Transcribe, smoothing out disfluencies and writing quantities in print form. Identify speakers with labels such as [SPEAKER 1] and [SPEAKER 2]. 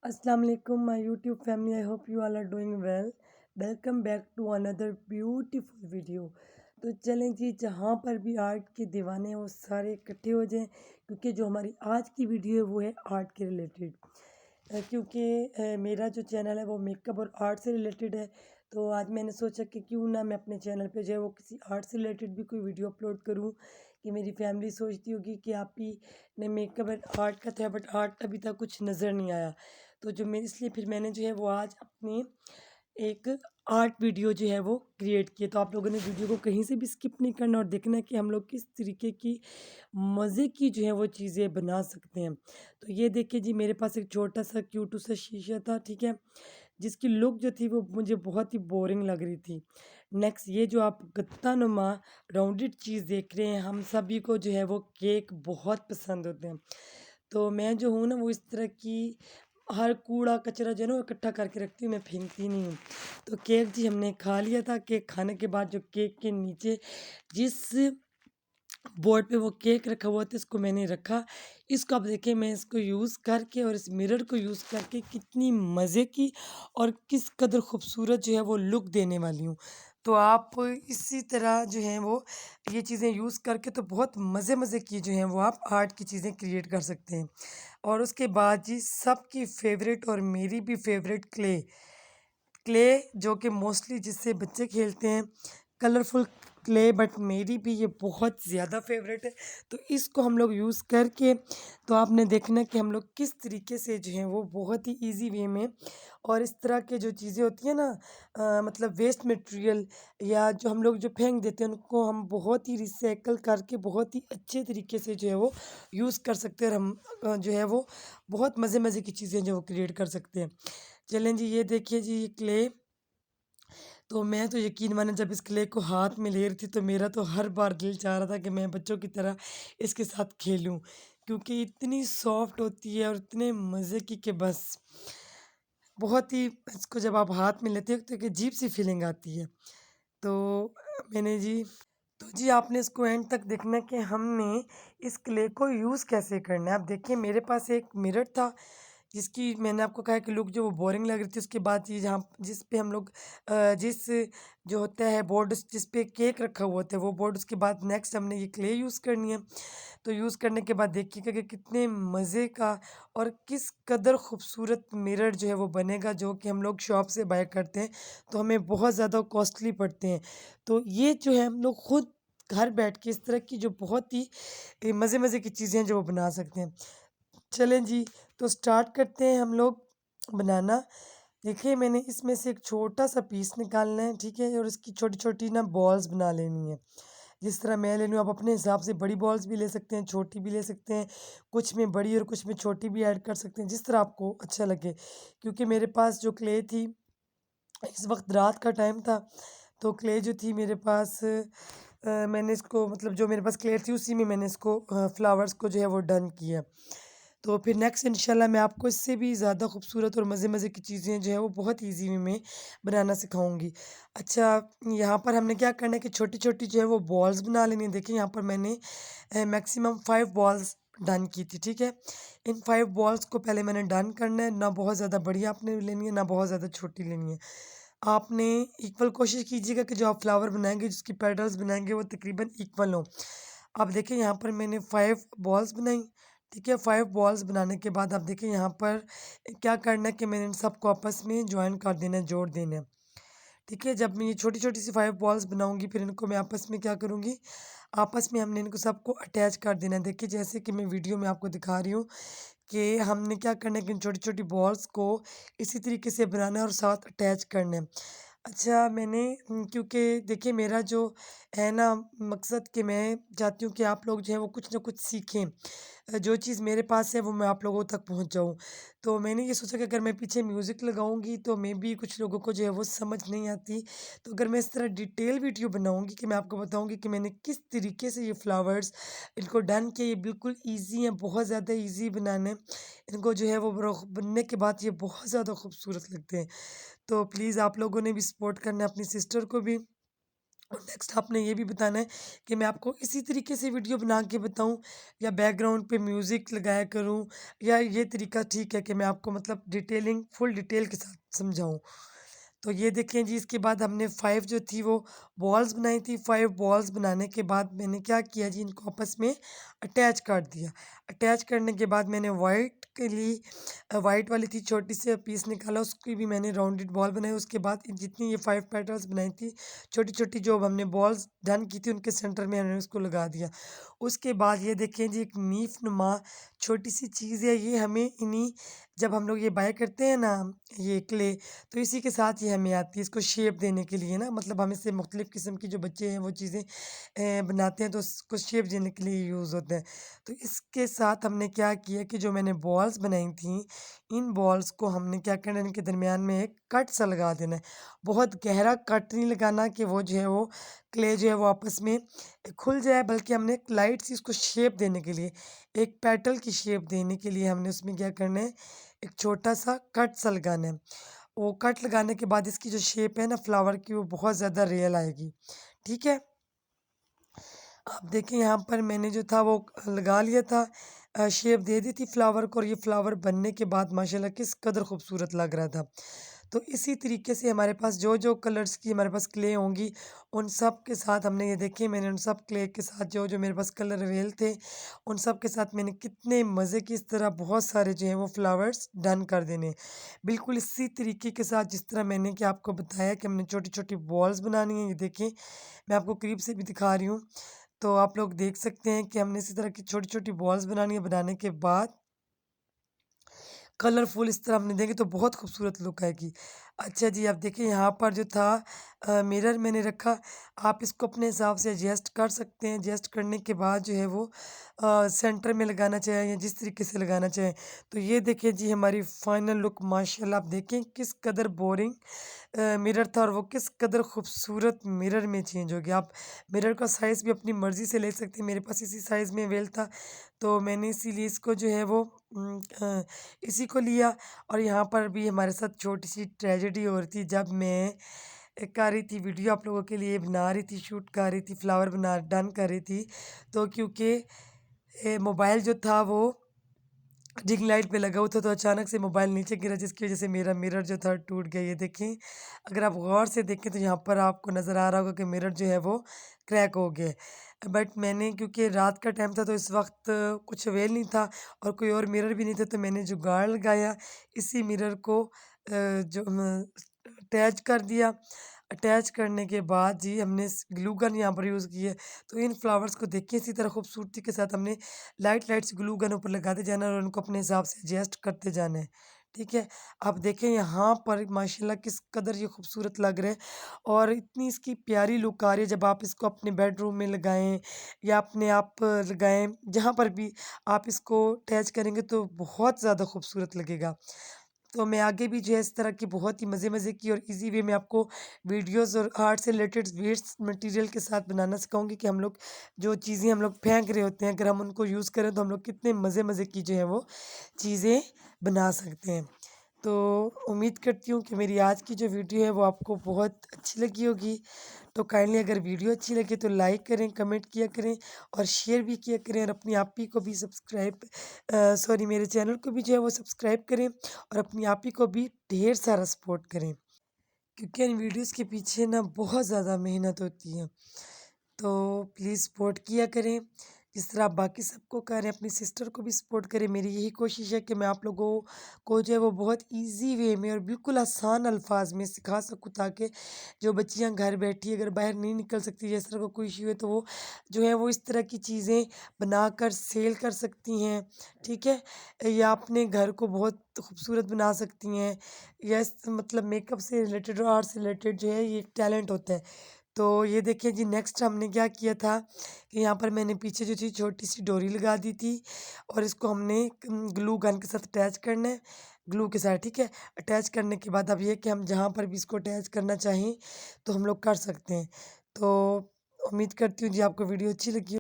[SPEAKER 1] Assalamu alaikum, my YouTube family. I hope you all are doing well. Welcome back to another beautiful video. तो चलें जी, जहाँ पर भी art के दीवाने हैं वो सारे इकट्ठे हो जाएं, क्योंकि जो हमारी आज की वीडियो है वो है आर्ट के रिलेटेड। क्योंकि मेरा जो चैनल है वो मेकअप और आर्ट से रिलेटेड है। तो आज मैंने सोचा कि क्यों ना मैं अपने चैनल पे जो है वो किसी आर्ट से रिलेटेड भी कोई वीडियो अपलोड करूं, कि मेरी फैमिली सोचती होगी कि आप ही ने मेकअप एंड आर्ट का था, बट आर्ट अभी तक कुछ नज़र नहीं आया। तो जो मैं इसलिए फिर मैंने जो है वो आज अपनी एक आर्ट वीडियो जो है वो क्रिएट की है। तो आप लोगों ने वीडियो को कहीं से भी स्किप नहीं करना और देखना है कि हम लोग किस तरीके की मज़े की जो है वो चीज़ें बना सकते हैं। तो ये देखिए जी, मेरे पास एक छोटा सा क्यूट सा शीशा था, ठीक है, जिसकी लुक जो थी वो मुझे बहुत ही बोरिंग लग रही थी। नेक्स्ट, ये जो आप गत्ता नुमा राउंडेड चीज़ देख रहे हैं, हम सभी को जो है वो केक बहुत पसंद होते हैं। तो मैं जो हूँ ना वो इस तरह की हर कूड़ा कचरा जो है ना वो इकट्ठा करके रखती हूँ, मैं फेंकती नहीं हूँ। तो केक जी हमने खा लिया था। केक खाने के बाद जो केक के नीचे जिस बोर्ड पे वो केक रखा हुआ था, इसको मैंने रखा। इसको अब देखिए, मैं इसको यूज़ करके और इस मिरर को यूज़ करके कितनी मज़े की और किस कदर खूबसूरत जो है वो लुक देने वाली हूँ। तो आप इसी तरह जो है वो ये चीज़ें यूज़ करके तो बहुत मज़े-मज़े की जो हैं वो आप आर्ट की चीज़ें क्रिएट कर सकते हैं। और उसके बाद जी, सबकी फ़ेवरेट और मेरी भी फ़ेवरेट क्ले। क्ले जो कि मोस्टली जिससे बच्चे खेलते हैं, कलरफुल क्ले, बट मेरी भी ये बहुत ज़्यादा फेवरेट है। तो इसको हम लोग यूज़ करके तो आपने देखना कि हम लोग किस तरीके से जो है वो बहुत ही इजी वे में और इस तरह के जो चीज़ें होती हैं ना, मतलब वेस्ट मटेरियल या जो हम लोग जो फेंक देते हैं उनको हम बहुत ही रिसाइकल करके बहुत ही अच्छे तरीके से जो है वो यूज़ कर सकते हैं, और हम जो है वो बहुत मज़े मज़े की चीज़ें जो वो क्रिएट कर सकते हैं। चलें जी, ये देखिए जी, ये क्ले। तो मैं तो यकीन माने, जब इस क्ले को हाथ में ले रही थी तो मेरा तो हर बार दिल चाह रहा था कि मैं बच्चों की तरह इसके साथ खेलूं, क्योंकि इतनी सॉफ्ट होती है और इतने मज़े की कि बस बहुत ही, इसको जब आप हाथ में लेते हो तो एक अजीब सी फीलिंग आती है। तो मैंने जी, तो जी आपने इसको एंड तक देखना है कि हमने इस क्ले को यूज़ कैसे करना है। आप देखिए, मेरे पास एक मिरर था जिसकी मैंने आपको कहा कि लुक जो वो बोरिंग लग रही थी। उसके बाद ये जहाँ जिस पे हम लोग जिस जो होता है बोर्ड जिस पे केक रखा हुआ होता है वो बोर्ड, उसके बाद नेक्स्ट हमने ये क्ले यूज़ करनी है। तो यूज़ करने के बाद देखिएगा कि कितने मज़े का और किस कदर खूबसूरत मिरर जो है वो बनेगा, जो कि हम लोग शॉप से बाय करते हैं तो हमें बहुत ज़्यादा कॉस्टली पड़ते हैं। तो ये जो है हम लोग खुद घर बैठ के इस तरह की जो बहुत ही मज़े-मज़े की चीज़ें हैं जो वो बना सकते हैं। चलें जी, तो स्टार्ट करते हैं हम लोग बनाना। देखिए, मैंने इसमें से एक छोटा-सा पीस निकालना है, ठीक है? और इसकी छोटी-छोटी ना बॉल्स बना लेनी है। जिस तरह मैं ले लूँ, आप अपने हिसाब से बड़ी बॉल्स भी ले सकते हैं, छोटी भी ले सकते हैं। कुछ में बड़ी और कुछ में छोटी भी ऐड कर सकते हैं, जिस तरह आपको अच्छा लगे। क्योंकि मेरे पास जो क्ले थी, इस वक़्त रात का टाइम था, तो क्ले जो थी मेरे पास, मैंने इसको मतलब जो मेरे पास क्ले थी उसी में मैंने इसको फ्लावर्स को जो है वो डन किया। तो फिर नेक्स्ट इंशाल्लाह मैं आपको इससे भी ज़्यादा खूबसूरत और मज़े-मज़े की चीज़ें जो है वो बहुत ईज़ी वे में बनाना सिखाऊँगी। अच्छा, यहाँ पर हमने क्या करना है कि छोटी-छोटी जो है वो बॉल्स बना लेनी है। देखिए, यहाँ पर मैंने मैक्सिमम 5 बॉल्स डन की थी, ठीक है? इन 5 बॉल्स को पहले मैंने डन करना है, ना बहुत ज़्यादा बड़ी आपने लेनी है, ना बहुत ज़्यादा छोटी लेनी है। आपने इक्वल कोशिश कीजिएगा कि जो आप फ्लावर बनाएँगे, जिसकी पेटल्स बनाएँगे वो तकरीबन इक्वल हों। अब देखिए, यहाँ पर मैंने 5 बॉल्स बनाई, ठीक है? 5 बॉल्स बनाने के बाद आप देखिए यहाँ पर क्या करना है कि मैंने इन सबको आपस में जॉइन कर देना है, जोड़ देना है। ठीक है? जब मैं ये छोटी-छोटी सी 5 बॉल्स बनाऊँगी, फिर इनको मैं आपस में क्या करूँगी, आपस में हमने इनको सबको अटैच कर देना है। देखिए, जैसे कि मैं वीडियो में आपको दिखा रही हूँ कि हमने क्या करना है कि इन छोटी-छोटी बॉल्स को इसी तरीके से बनाना है और साथ अटैच करना है। अच्छा, मैंने क्योंकि देखिए, मेरा जो है ना मकसद, कि मैं चाहती हूँ कि आप लोग जो है वो कुछ ना कुछ सीखें। जो चीज़ मेरे पास है वो मैं आप लोगों तक पहुँच जाऊँ। तो मैंने ये सोचा कि अगर मैं पीछे म्यूज़िक लगाऊँगी तो मेबी कुछ लोगों को जो है वो समझ नहीं आती। तो अगर मैं इस तरह डिटेल वीडियो बनाऊँगी कि मैं आपको बताऊँगी कि मैंने किस तरीके से ये फ्लावर्स इनको डन किया, ये बिल्कुल ईज़ी हैं, बहुत ज़्यादा ईज़ी बनाने। इनको जो है वो बनने के बाद ये बहुत ज़्यादा खूबसूरत लगते हैं। तो प्लीज़ आप लोगों ने भी सपोर्ट करना है, अपनी सिस्टर को भी। और नेक्स्ट आपने ये भी बताना है कि मैं आपको इसी तरीके से वीडियो बना के बताऊं या बैकग्राउंड पे म्यूज़िक लगाया करूं, या ये तरीका ठीक है कि मैं आपको मतलब डिटेलिंग फुल डिटेल के साथ समझाऊं। तो ये देखें जी, इसके बाद हमने 5 जो थी वो बॉल्स बनाई थी। 5 बॉल्स बनाने के बाद मैंने क्या किया जी, इनको आपस में अटैच कर दिया। अटैच करने के बाद मैंने वाइट के लिए वाइट वाली थी छोटी सी पीस निकाला, उसकी भी मैंने राउंडेड बॉल बनाई। उसके बाद जितनी ये 5 पेटल्स बनाई थी छोटी छोटी, जो हमने बॉल्स डन की थी उनके सेंटर में हमने उसको लगा दिया। उसके बाद ये देखें जी, एक नीफ नुमा छोटी सी चीज़ है, ये हमें इन्हीं जब हम लोग ये बाय करते हैं ना ये क्ले, तो इसी के साथ ये हमें आती है इसको शेप देने के लिए ना, मतलब हम इससे मुख्तलिफ़ किस्म की जो बच्चे हैं वो चीज़ें बनाते हैं तो उसको शेप देने के लिए यूज़ होता है। तो इसके साथ हमने क्या किया कि जो मैंने बॉल्स बनाई थी, इन बॉल्स को हमने क्या करना है, इनके दरमियान में एक कट सा लगा देना है। बहुत गहरा कट नहीं लगाना कि वो जो है वो क्ले जो है वो आपस में खुल जाए, बल्कि हमने एक लाइट सी उसको शेप देने के लिए, एक पेटल की शेप देने के लिए हमने उसमें क्या करना है, एक छोटा सा कट सा लगाना है। वो कट लगाने के बाद इसकी जो शेप है ना फ्लावर की, वो बहुत ज़्यादा रियल आएगी। ठीक है? आप देखें यहाँ पर मैंने जो था वो लगा लिया था, शेप दे दी थी फ्लावर को, और ये फ्लावर बनने के बाद माशाल्लाह किस कदर खूबसूरत लग रहा था। तो इसी तरीके से हमारे पास जो कलर्स की हमारे पास क्ले होंगी, उन सब के साथ हमने ये देखिए, मैंने उन सब क्ले के साथ जो मेरे पास कलर अवेल थे, उन सब के साथ मैंने कितने मज़े की इस तरह बहुत सारे जो हैं वो फ्लावर्स डन कर देने। बिल्कुल इसी तरीके के साथ जिस तरह मैंने कि आपको बताया कि हमने छोटी-छोटी बॉल्स बनानी है, ये देखिए मैं आपको करीब से भी दिखा रही हूँ। तो आप लोग देख सकते हैं कि हमने इसी तरह की छोटी-छोटी बॉल्स बनानी है, बनाने के बाद कलरफुल इस तरह हमने देंगे तो बहुत खूबसूरत लुक आएगी। अच्छा जी, आप देखिए यहाँ पर जो था मिरर मैंने रखा, आप इसको अपने हिसाब से एडजस्ट कर सकते हैं। एडजस्ट करने के बाद जो है वो सेंटर में लगाना चाहें या जिस तरीके से लगाना चाहें। तो ये देखिए जी, हमारी फाइनल लुक माशाल्लाह, आप देखें किस कदर बोरिंग मिरर था और वो किस कदर खूबसूरत मिरर में चेंज हो गया। आप मिरर का साइज़ भी अपनी मर्ज़ी से ले सकते हैं, मेरे पास इसी साइज़ में अवेल था, तो मैंने इसीलिए इसको जो है वो इसी को लिया। और यहाँ पर भी हमारे साथ छोटी-सी ट्रेजेडी हो रही थी, जब मैं कर रही थी वीडियो आप लोगों के लिए बना रही थी, शूट कर रही थी, फ्लावर बना डन कर रही थी। तो क्योंकि मोबाइल जो था वो रिंग लाइट पे लगा हुआ था, तो अचानक से मोबाइल नीचे गिरा, जिसकी वज़ह से मेरा मिरर जो था टूट गया। ये देखें, अगर आप गौर से देखें तो यहाँ पर आपको नज़र आ रहा होगा कि मिरर जो है वो क्रैक हो गया है। बट मैंने क्योंकि रात का टाइम था तो इस वक़्त कुछ अवेल नहीं था और कोई और मिरर भी नहीं था, तो मैंने जुगाड़ लगाया, इसी मिरर को जो अटैच कर दिया। अटैच करने के बाद जी हमने ग्लू गन यहाँ पर यूज़ की है। तो इन फ्लावर्स को देखिए इसी तरह खूबसूरती के साथ हमने लाइट लाइट से ग्लू गन ऊपर लगाते जाना है और उनको अपने हिसाब से एडजस्ट करते जाना है। ठीक है? आप देखें यहाँ पर माशाल्लाह किस कदर ये खूबसूरत लग रहा है और इतनी इसकी प्यारी लुक आ रही है, जब आप इसको अपने बेडरूम में लगाएँ या अपने आप लगाएँ, जहाँ पर भी आप इसको अटैच करेंगे तो बहुत ज़्यादा खूबसूरत लगेगा। तो मैं आगे भी जो है इस तरह की बहुत ही मज़े-मज़े की और ईज़ी वे में आपको वीडियोज़ और आर्ट से रिलेटेड वेस्ट मटेरियल के साथ बनाना सिखाऊँगी कि हम लोग जो चीज़ें हम लोग फेंक रहे होते हैं, अगर हम उनको यूज़ करें तो हम लोग कितने मज़े-मज़े की जो है वो चीज़ें बना सकते हैं। तो उम्मीद करती हूँ कि मेरी आज की जो वीडियो है वो आपको बहुत अच्छी लगी होगी। तो काइंडली अगर वीडियो अच्छी लगे तो लाइक करें, कमेंट किया करें और शेयर भी किया करें, और अपनी आप ही को भी सब्सक्राइब सॉरी, मेरे चैनल को भी जो है वो सब्सक्राइब करें और अपनी आप ही को भी ढेर सारा सपोर्ट करें, क्योंकि इन वीडियोज़ के पीछे ना बहुत ज़्यादा मेहनत होती है। तो प्लीज़ सपोर्ट किया करें, जिस तरह आप बाकी सबको कर रहे हैं, अपनी सिस्टर को भी सपोर्ट करें। मेरी यही कोशिश है कि मैं आप लोगों को जो है वो बहुत ईज़ी वे में और बिल्कुल आसान अल्फाज में सिखा सकूँ, ताकि जो बच्चियाँ घर बैठी अगर बाहर नहीं निकल सकती, जिस तरह का कोई इश्यू है, तो वो जो है वो इस तरह की चीज़ें बनाकर सेल कर सकती हैं। ठीक है? या अपने घर को बहुत खूबसूरत बना सकती हैं, या मतलब मेकअप से रिलेटेड और आर्ट से रिलेटेड जो है ये एक टैलेंट होता है। तो ये देखिए जी, नेक्स्ट हमने क्या किया था कि यहाँ पर मैंने पीछे जो थी छोटी-सी डोरी लगा दी थी और इसको हमने ग्लू गन के साथ अटैच करना है, ग्लू के साथ। ठीक है? अटैच करने के बाद अब ये है कि हम जहाँ पर भी इसको अटैच करना चाहें तो हम लोग कर सकते हैं। तो उम्मीद करती हूँ जी आपको वीडियो अच्छी लगी हो।